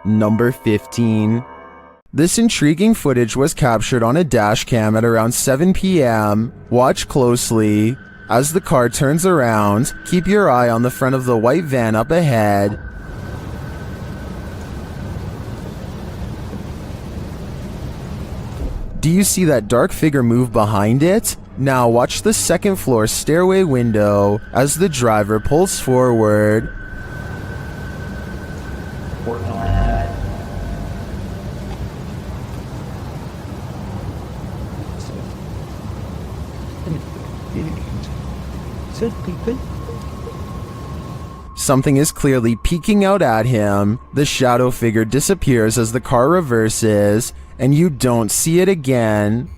Number 15. This intriguing footage was captured on a dash cam at around 7 p.m. Watch closely. As the car turns around, keep your eye on the front of the white van up ahead. Do you see that dark figure move behind it? Now watch the second floor stairway window as the driver pulls forward. Something is clearly peeking out at him. The shadow figure disappears as the car reverses, and you don't see it again.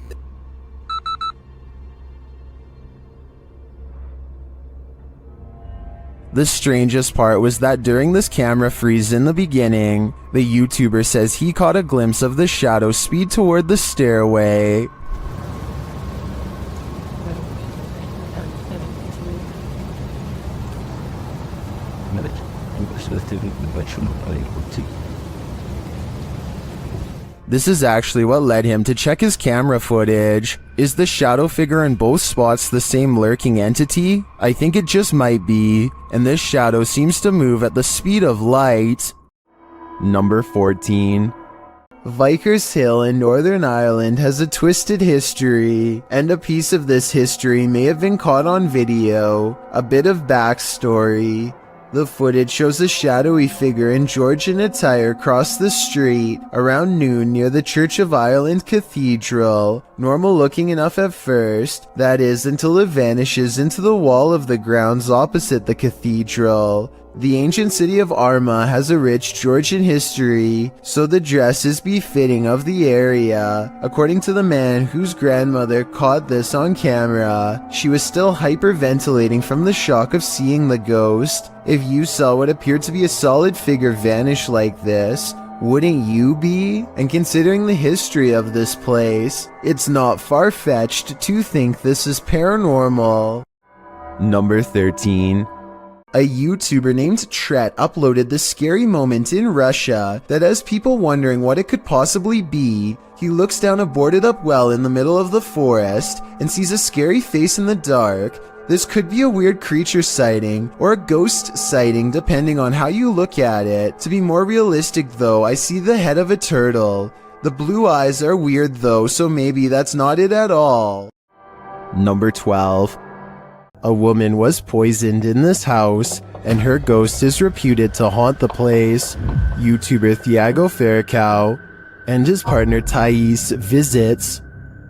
The strangest part was that during this camera freeze in the beginning, the YouTuber says he caught a glimpse of the shadow speed toward the stairway. This is actually what led him to check his camera footage. Is the shadow figure in both spots the same lurking entity? I think it just might be, and this shadow seems to move at the speed of light. Number 14. Vickers Hill in Northern Ireland has a twisted history, and a piece of this history may have been caught on video. A bit of backstory. The footage shows a shadowy figure in Georgian attire cross the street around noon near the Church of Ireland Cathedral. Normal looking enough at first, that is, until it vanishes into the wall of the grounds opposite the cathedral. The ancient city of Armagh has a rich Georgian history, so the dress is befitting of the area. According to the man whose grandmother caught this on camera, she was still hyperventilating from the shock of seeing the ghost. If you saw what appeared to be a solid figure vanish like this, wouldn't you be? And considering the history of this place, it's not far-fetched to think this is paranormal. Number 13. A YouTuber named Tret uploaded this scary moment in Russia that has people wondering what it could possibly be. He looks down a boarded up well in the middle of the forest and sees a scary face in the dark. This could be a weird creature sighting or a ghost sighting depending on how you look at it. To be more realistic though, I see the head of a turtle. The blue eyes are weird though, so maybe that's not it at all. Number 12. A woman was poisoned in this house, and her ghost is reputed to haunt the place. YouTuber Thiago Ferracao and his partner Thais visits,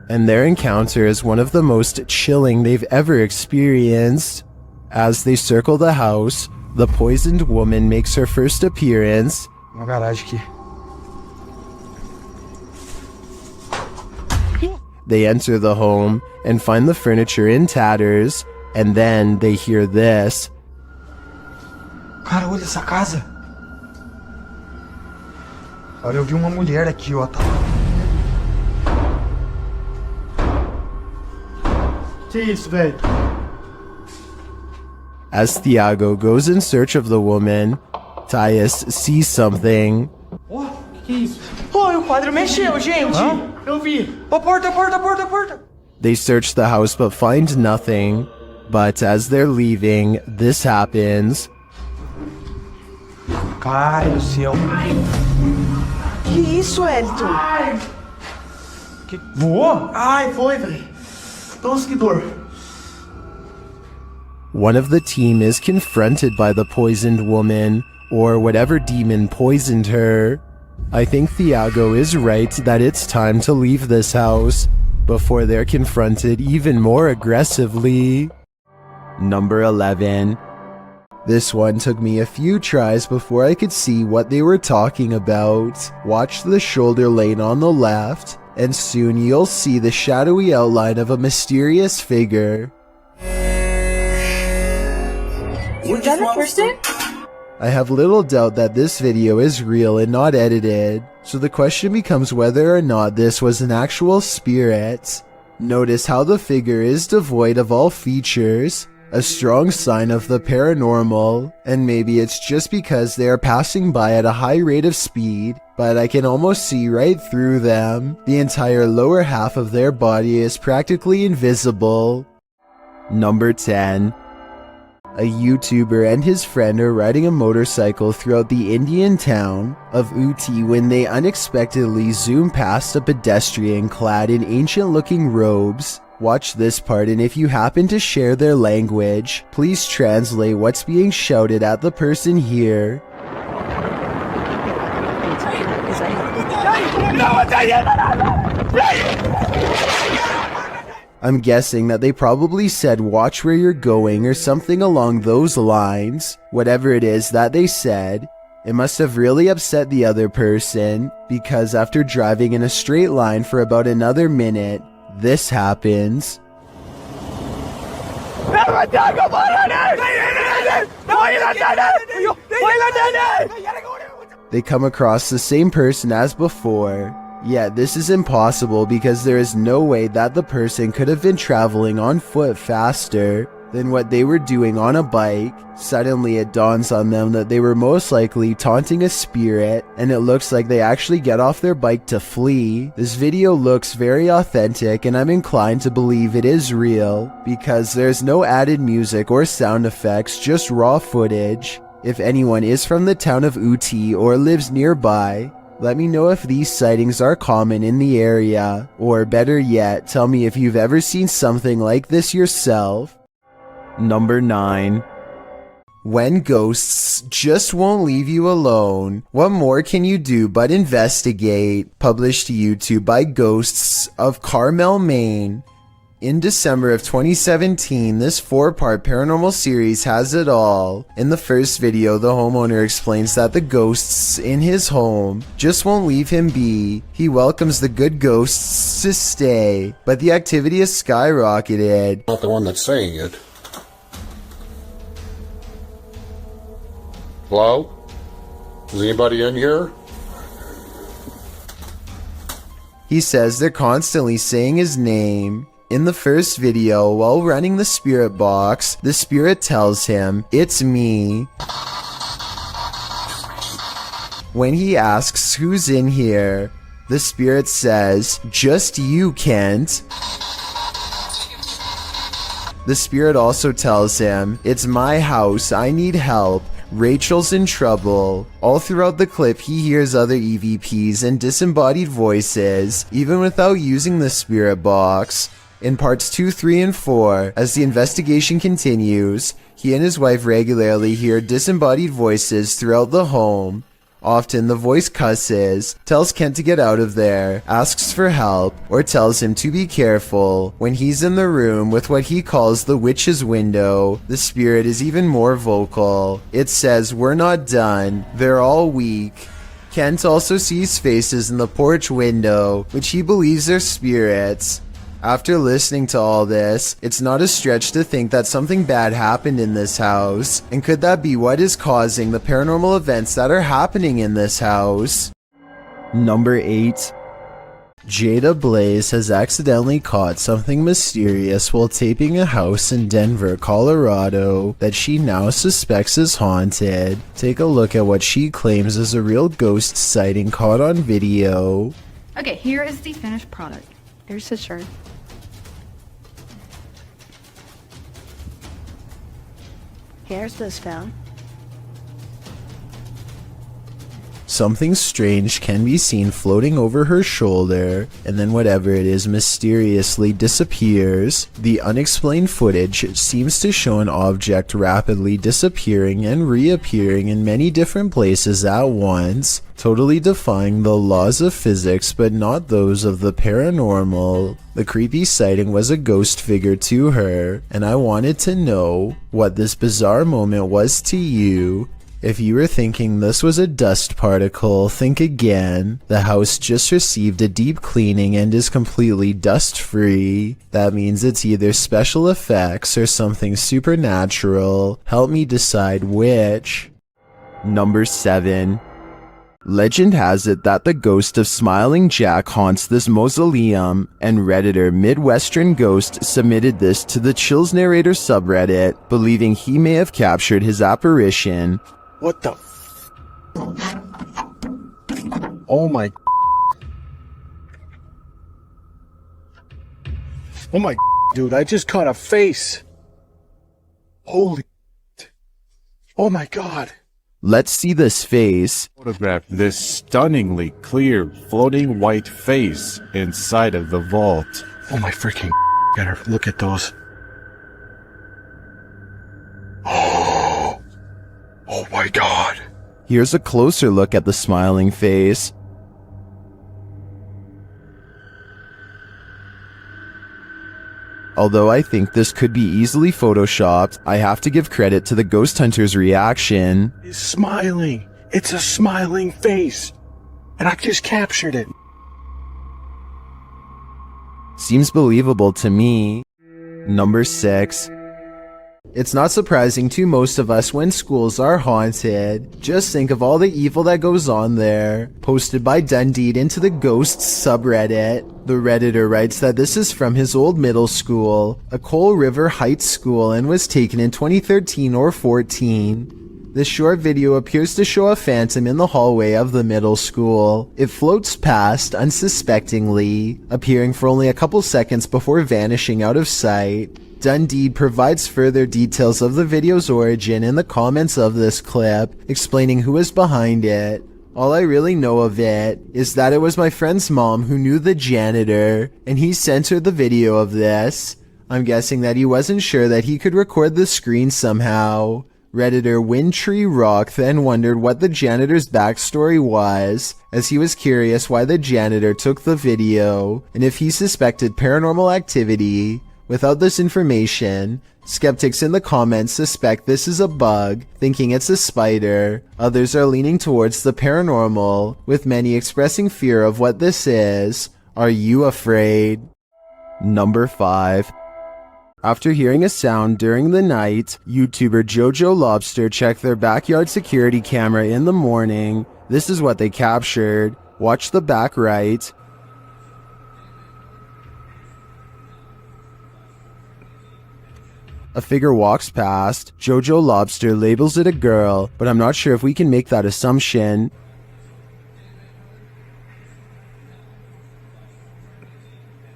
and their encounter is one of the most chilling they've ever experienced. As they circle the house, the poisoned woman makes her first appearance. Uma garagem aqui. They enter the home and find the furniture in tatters. And then they hear this. Cara, olha essa casa. Olha, eu vi uma mulher aqui, ó. Que isso, velho? As Thiago goes in search of the woman, Thais sees something. Oh, que isso? Oh, o quadro mexeu, gente. Hã? Eu vi. Oh, porta, porta, porta, porta. They search the house but find nothing. But as they're leaving, this happens. Ai, do céu. Que isso, Elton? Ai. Que... Voou? Ai, foi, velho. Nossa, que dor. One of the team is confronted by the poisoned woman, or whatever demon poisoned her. I think Thiago is right that it's time to leave this house before they're confronted even more aggressively. Number 11. This one took me a few tries before I could see what they were talking about. Watch the shoulder lane on the left, and soon you'll see the shadowy outline of a mysterious figure. Was that the first time? I have little doubt that this video is real and not edited, so the question becomes whether or not this was an actual spirit. Notice how the figure is devoid of all features. A strong sign of the paranormal, and maybe it's just because they are passing by at a high rate of speed, but I can almost see right through them. The entire lower half of their body is practically invisible. Number 10. A YouTuber and his friend are riding a motorcycle throughout the Indian town of Uti when they unexpectedly zoom past a pedestrian clad in ancient-looking robes. Watch this part, and if you happen to share their language, please translate what's being shouted at the person here. I'm guessing that they probably said watch where you're going or something along those lines. Whatever it is that they said, it must have really upset the other person, because after driving in a straight line for about another minute, this happens. They come across the same person as before. Yet this is impossible because there is no way that the person could have been traveling on foot faster than what they were doing on a bike. Suddenly it dawns on them that they were most likely taunting a spirit, and it looks like they actually get off their bike to flee. This video looks very authentic, and I'm inclined to believe it is real because there's no added music or sound effects, just raw footage. If anyone is from the town of Uti or lives nearby, let me know if these sightings are common in the area, or better yet, tell me if you've ever seen something like this yourself. Number 9. When ghosts just won't leave you alone, what more can you do but investigate? Published to YouTube by Ghosts of Carmel, Maine. In December of 2017, this 4-part paranormal series has it all. In the first video, the homeowner explains that the ghosts in his home just won't leave him be. He welcomes the good ghosts to stay, but the activity has skyrocketed. Not the one that's saying it. Hello? Is anybody in here? He says they're constantly saying his name. In the first video, while running the spirit box, the spirit tells him, "It's me." When he asks who's in here, the spirit says, "Just you, Kent." The spirit also tells him, "It's my house, I need help. Rachel's in trouble." All throughout the clip, he hears other EVPs and disembodied voices, even without using the spirit box. In parts 2, 3, and 4, as the investigation continues, he and his wife regularly hear disembodied voices throughout the home. Often the voice cusses, tells Kent to get out of there, asks for help, or tells him to be careful. When he's in the room with what he calls the witch's window, the spirit is even more vocal. It says, "We're not done. They're all weak." Kent also sees faces in the porch window, which he believes are spirits. After listening to all this, it's not a stretch to think that something bad happened in this house. And could that be what is causing the paranormal events that are happening in this house? Number 8. Jada Blaze has accidentally caught something mysterious while taping a house in Denver, Colorado that she now suspects is haunted. Take a look at what she claims is a real ghost sighting caught on video. Okay, here is the finished product. Here's the shirt. Here's this phone. Something strange can be seen floating over her shoulder, and then whatever it is mysteriously disappears. The unexplained footage seems to show an object rapidly disappearing and reappearing in many different places at once, totally defying the laws of physics but not those of the paranormal. The creepy sighting was a ghost figure to her, and I wanted to know what this bizarre moment was to you. If you were thinking this was a dust particle, think again. The house just received a deep cleaning and is completely dust-free. That means it's either special effects or something supernatural. Help me decide which. Number 7. Legend has it that the ghost of Smiling Jack haunts this mausoleum, and Redditor Midwestern Ghost submitted this to the Chills Narrator subreddit, believing he may have captured his apparition. What the Oh my Oh my dude, I just caught a face. Holy Oh my god. Let's see this face. Photograph this stunningly clear floating white face inside of the vault. Oh my freaking gotta look at those. Oh my god. Here's a closer look at the smiling face. Although I think this could be easily photoshopped, I have to give credit to the ghost hunter's reaction. It's smiling. It's a smiling face. And I just captured it. Seems believable to me. Number 6. It's not surprising to most of us when schools are haunted. Just think of all the evil that goes on there. Posted by Dundee into the Ghosts subreddit. The Redditor writes that this is from his old middle school, a Coal River Heights school, and was taken in 2013 or 14. This short video appears to show a phantom in the hallway of the middle school. It floats past unsuspectingly, appearing for only a couple seconds before vanishing out of sight. Dundee provides further details of the video's origin in the comments of this clip, explaining who is behind it. All I really know of it is that it was my friend's mom who knew the janitor, and he sent her the video of this. I'm guessing that he wasn't sure that he could record the screen somehow. Redditor Windtree Rock then wondered what the janitor's backstory was, as he was curious why the janitor took the video, and if he suspected paranormal activity. Without this information, skeptics in the comments suspect this is a bug, thinking it's a spider. Others are leaning towards the paranormal, with many expressing fear of what this is. Are you afraid? Number 5. After hearing a sound during the night, YouTuber Jojo Lobster checked their backyard security camera in the morning. This is what they captured. Watch the back right. A figure walks past. Jojo Lobster labels it a girl, but I'm not sure if we can make that assumption.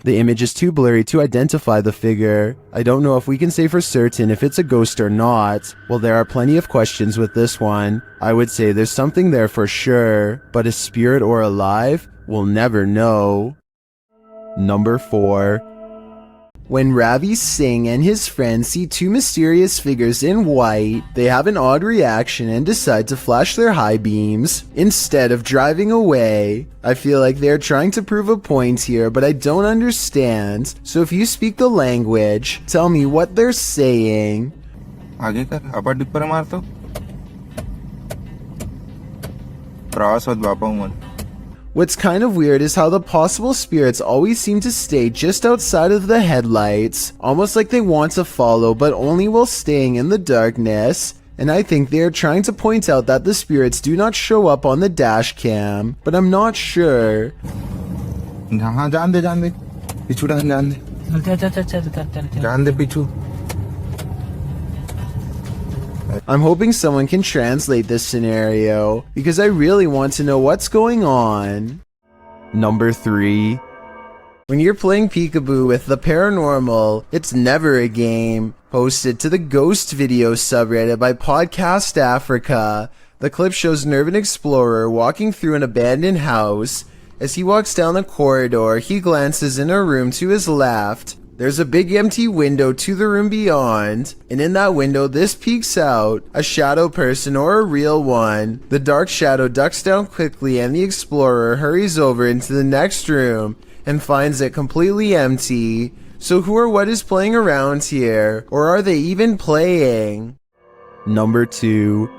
The image is too blurry to identify the figure. I don't know if we can say for certain if it's a ghost or not. Well, there are plenty of questions with this one. I would say there's something there for sure, but a spirit or alive? We'll never know. Number 4. When Ravi Singh and his friends see two mysterious figures in white, they have an odd reaction and decide to flash their high beams instead of driving away. I feel like they're trying to prove a point here, but I don't understand. So if you speak the language, tell me what they're saying. आगे कर अपर dipper मार तो प्रवास होत बापा मन. What's kind of weird is how the possible spirits always seem to stay just outside of the headlights, almost like they want to follow but only while staying in the darkness. And I think they are trying to point out that the spirits do not show up on the dash cam, but I'm not sure. हाँ जान दे पिछू जान दे पिछू. I'm hoping someone can translate this scenario, because I really want to know what's going on. Number 3. When you're playing peekaboo with the paranormal, it's never a game. Posted to the Ghost Video subreddit by Podcast Africa. The clip shows an urban explorer walking through an abandoned house. As he walks down the corridor, he glances in a room to his left. There's a big empty window to the room beyond, and in that window this peeks out, a shadow person or a real one. The dark shadow ducks down quickly and the explorer hurries over into the next room and finds it completely empty. So who or what is playing around here? Or are they even playing? Number 2.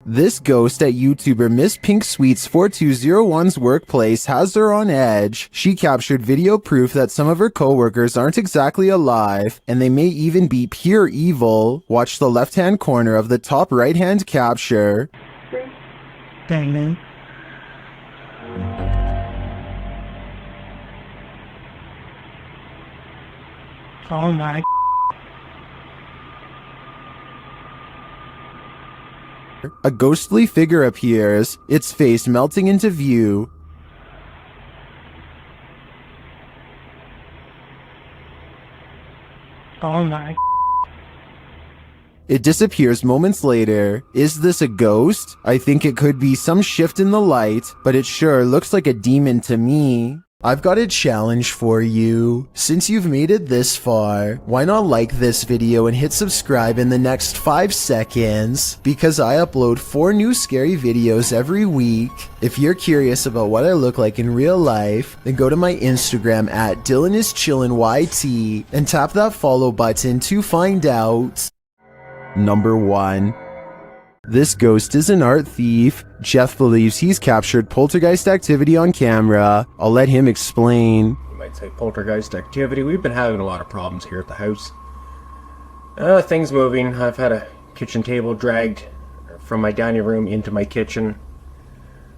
This ghost at YouTuber Miss Pink Sweets 4201's workplace has her on edge. She captured video proof that some of her coworkers aren't exactly alive, and they may even be pure evil. Watch the left-hand corner of the top right-hand capture. Bang, bang. Oh my. A ghostly figure appears, its face melting into view. Oh my. It disappears moments later. Is this a ghost? I think it could be some shift in the light, but it sure looks like a demon to me. I've got a challenge for you. Since you've made it this far, why not like this video and hit subscribe in the next 5 seconds? Because I upload 4 new scary videos every week. If you're curious about what I look like in real life, then go to my Instagram at DylanIsChillinYT and tap that follow button to find out. Number 1. This ghost is an art thief. Jeff believes he's captured poltergeist activity on camera. I'll let him explain. You might say poltergeist activity. We've been having a lot of problems here at the house. Things moving. I've had a kitchen table dragged from my dining room into my kitchen.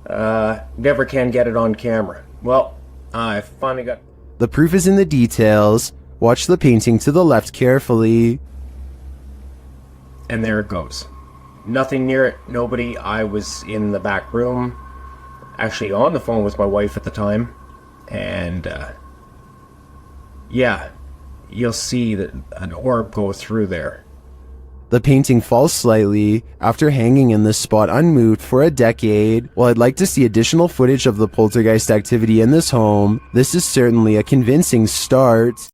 Never can get it on camera. Well, I finally got... The proof is in the details. Watch the painting to the left carefully. And there it goes. Nothing near it, nobody. I was in the back room, actually on the phone with my wife at the time, and yeah, you'll see that an orb go through there. The painting falls slightly after hanging in this spot unmoved for a decade. While I'd like to see additional footage of the poltergeist activity in this home, this is certainly a convincing start.